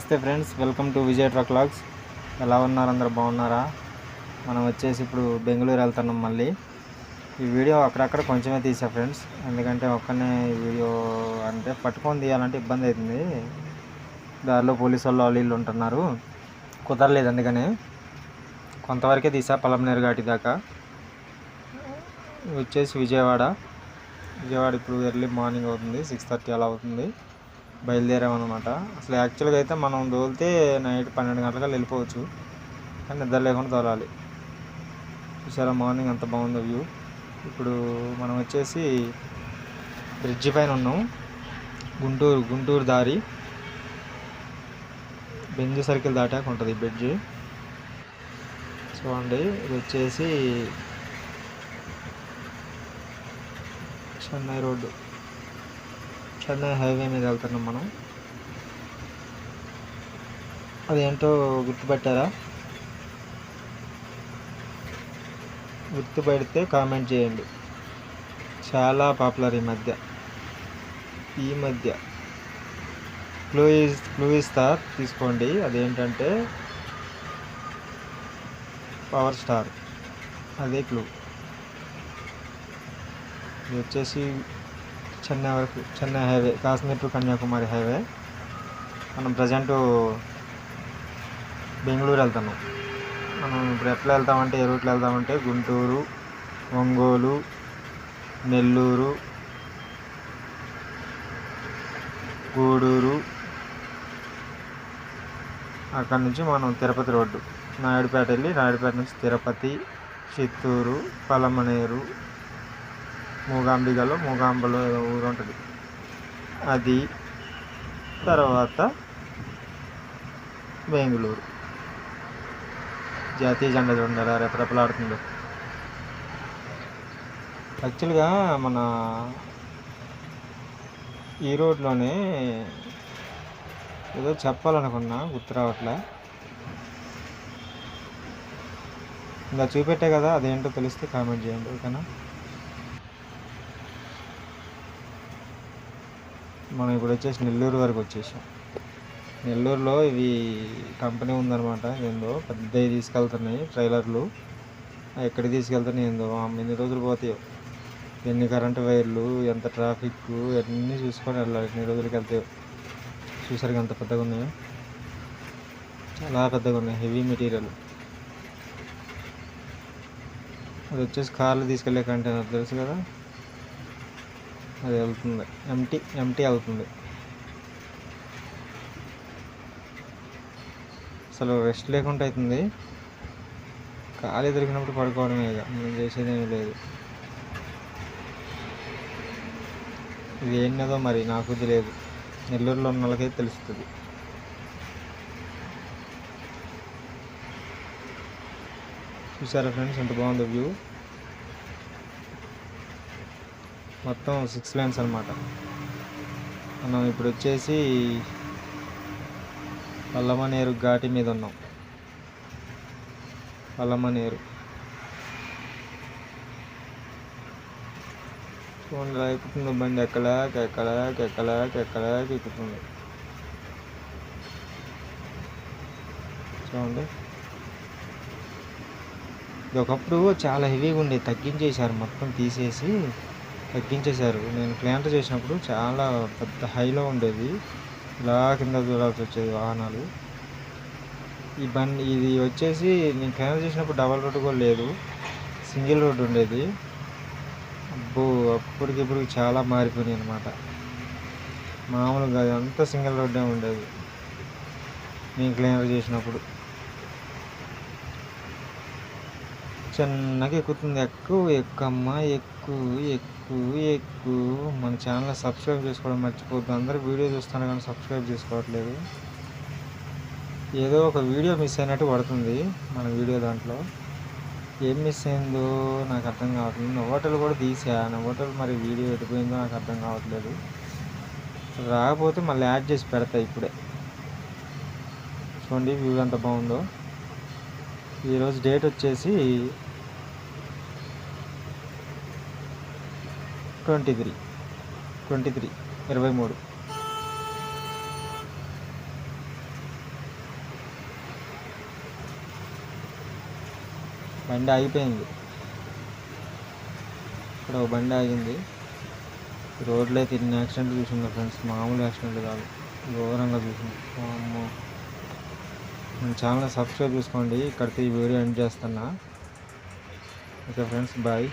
నమస్తే friends, welcome to Vijay truck vlogs. ఎలా ఉన్నారు? అందరు బాగున్నారా? మనం వచ్చేసి ఇప్పుడు బెంగళూరు వెళ్తున్నాం. మళ్ళీ ఈ వీడియో అక్కడక్కడ కొంచెమే తీసా ఫ్రెండ్స్, ఎందుకంటే ఒక్కనే వీడియో అంటే పట్టుకొని తీయాలంటే ఇబ్బంది అవుతుంది. దారిలో పోలీసు వాళ్ళు వీళ్ళు ఉంటున్నారు, కుదరలేదు. అందుకనే కొంతవరకే తీసా, పలమనేరు ఘాటి దాకా. వచ్చేసి విజయవాడ ఇప్పుడు ఎర్లీ మార్నింగ్ అవుతుంది, 6:30 అలా అవుతుంది. బయలుదేరామన్నమాట. అసలు యాక్చువల్గా అయితే మనం దోలితే నైట్ 12 గంటలకు వెళ్ళిపోవచ్చు, కానీ నిద్ర లేకుండా తోలాలి. చూసారా మార్నింగ్ అంత బాగుందో వ్యూ. ఇప్పుడు మనం వచ్చేసి బ్రిడ్జి పైన ఉన్నాం. గుంటూరు దారి బెంజ్ సర్కిల్ దాటాక ఉంటుంది బ్రిడ్జి. చూడండి, ఇది వచ్చేసి చెన్నై రోడ్డు, చెన్నై హైవే మీద వెళ్తున్నాం మనం. అదేంటో గుర్తుపట్టారా? గుర్తుపడితే కామెంట్ చేయండి. చాలా పాపులర్ ఈ మధ్య క్లూ ఇస్తా, తీసుకోండి. అదేంటంటే పవర్ స్టార్, అదే క్లూ. ఇది వచ్చేసి Chennai highway, Kashmir to Kanyakumari highway. మనం ప్రజెంట్ బెంగళూరు వెళ్తున్నాం. మనం ఇప్పుడు ఎట్లా వెళ్తామంటే, ఏ రూట్లో వెళ్తామంటే గుంటూరు, ఒంగోలు, నెల్లూరు, గూడూరు, అక్కడి నుంచి మనం తిరుపతి రోడ్డు, నాయుడుపేట వెళ్ళి నాయుడుపేట నుంచి తిరుపతి, చిత్తూరు, పలమనేరు, మూగాంబలో ఊరు ఉంటుంది, అది తర్వాత బెంగళూరు. జాతీయ జెండా చూడండి ఎలా రెపరెపలాడుతుందో. యాక్చువల్గా మన ఈ రోడ్లోనే ఏదో చెప్పాలనుకున్నా, గుర్తు రావట్లే. ఇంకా చూపెట్టే కదా, అదేంటో తెలిస్తే కామెంట్ చేయండి, ఓకేనా? మనం ఇప్పుడు వచ్చేసి నెల్లూరు వరకు వచ్చేసాం. నెల్లూరులో ఇవి కంపెనీ ఉందన్నమాట. ఏందో పెద్దవి తీసుకెళ్తున్నాయి ట్రైలర్లు. ఎక్కడికి తీసుకెళ్తున్నాయి ఏందో, ఎన్ని రోజులు పోతాయో, ఎన్ని కరెంటు వైర్లు, ఎంత ట్రాఫిక్, అన్నీ చూసుకొని వెళ్ళాలి. ఎన్ని రోజులకి వెళ్తాయో. చూసరికి ఎంత పెద్దగా ఉన్నాయో, చాలా పెద్దగా ఉన్నాయి, హెవీ మెటీరియల్. అది వచ్చేసి కార్లు తీసుకెళ్లే కంటైనర్, తెలుసు కదా, అది వెళ్తుంది ఎంటీ అవుతుంది. అసలు రెస్ట్ లేకుండా అవుతుంది. ఖాళీ దొరికినప్పుడు పడుకోవడమే, ఇక మనం చేసేదేమీ లేదు. ఇది ఏంటో మరి నాకు తెలియదు, నెల్లూరులో ఉన్న వాళ్ళకైతే తెలుస్తుంది. చూసారా ఫ్రెండ్స్, ఎంత బాగుందో వ్యూ. మొత్తం 6 lanes అనమాట. మనం ఇప్పుడు వచ్చేసి పలమనేరు ఘాటి మీద ఉన్నాం. పలమనేరు చూడండి ఎలా ఎక్కుతుందో బండి, ఎక్కలాకి ఎక్కుతుంది. చూడండి, ఇది ఒకప్పుడు చాలా హెవీగా ఉండేది, తగ్గించేశారు, మొత్తం తీసేసి తగ్గించేశారు. నేను క్లీనర్ చేసినప్పుడు చాలా పెద్ద హైలో ఉండేది, ఇలా కింద దూరాల్సి వచ్చేది వాహనాలు. ఇది వచ్చేసి నేను క్లీనర్ చేసినప్పుడు డబల్ రోడ్డు కూడా లేదు, సింగిల్ రోడ్డు ఉండేది. అప్పటికిప్పుడు చాలా మారిపోయినాయి అనమాట. మామూలుగా అంతా సింగిల్ రోడ్డే ఉండేది నేను క్లీనర్ చేసినప్పుడు. చిన్నగా ఎక్కుతుంది, ఎక్కువ మన ఛానల్ సబ్స్క్రైబ్ చేసుకోవడం మర్చిపోద్దు. అందరూ వీడియో చూస్తున్నారు కానీ సబ్స్క్రైబ్ చేసుకోవట్లేదు. ఏదో ఒక వీడియో మిస్ అయినట్టు పడుతుంది మన వీడియో. దాంట్లో ఏం మిస్ అయిందో నాకు అర్థం కావట్లేదు. నవ్వటలు కూడా తీసా, నవ్వటలు మరి వీడియో ఎడిపోయిందో నాకు అర్థం కావట్లేదు. రాకపోతే మళ్ళీ యాడ్ చేసి పెడతా ఇప్పుడే. చూడండి వ్యూ ఎంత బాగుందో. ఈరోజు డేట్ వచ్చేసి 23 23. బండి ఆగిపోయింది. ఇక్కడ ఒక బండి ఆగింది. రోడ్లో అయితే ఇన్ని యాక్సిడెంట్లు చూసింది ఫ్రెండ్స్, మామూలు యాక్సిడెంట్లు కాదు, ఘోరంగా చూసింది. అమ్మో, మన ఛానల్ సబ్స్క్రైబ్ చేసుకోండి. ఇక్కడితో ఈ వీడియో ఎండ్ చేస్తున్నా. Okay friends, bye.